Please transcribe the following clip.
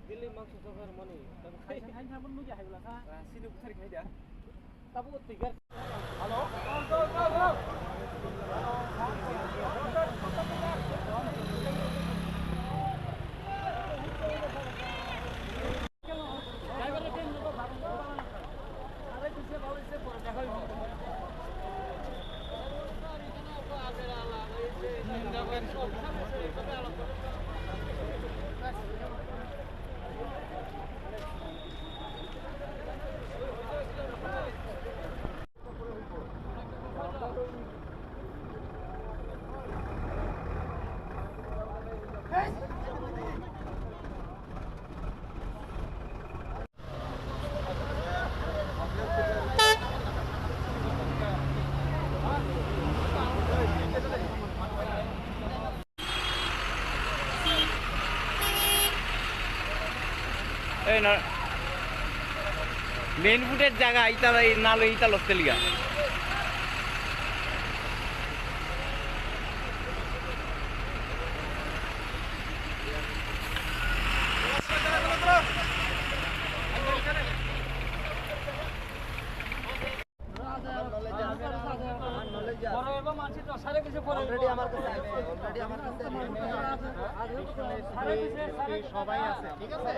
दिल्ली मांग सफर मनी तब खाई था मन मुझे हाइला था सीने उतर खाई दिया तब वो तिगर हेलो गो गो गो ड्राइवर के लो अरे पीछे बाबू से पर देखो মেন ফুটের জায়গা ইতালা নালো ইতাল অস্ট্রেলিয়া সবাই আছে ঠিক আছে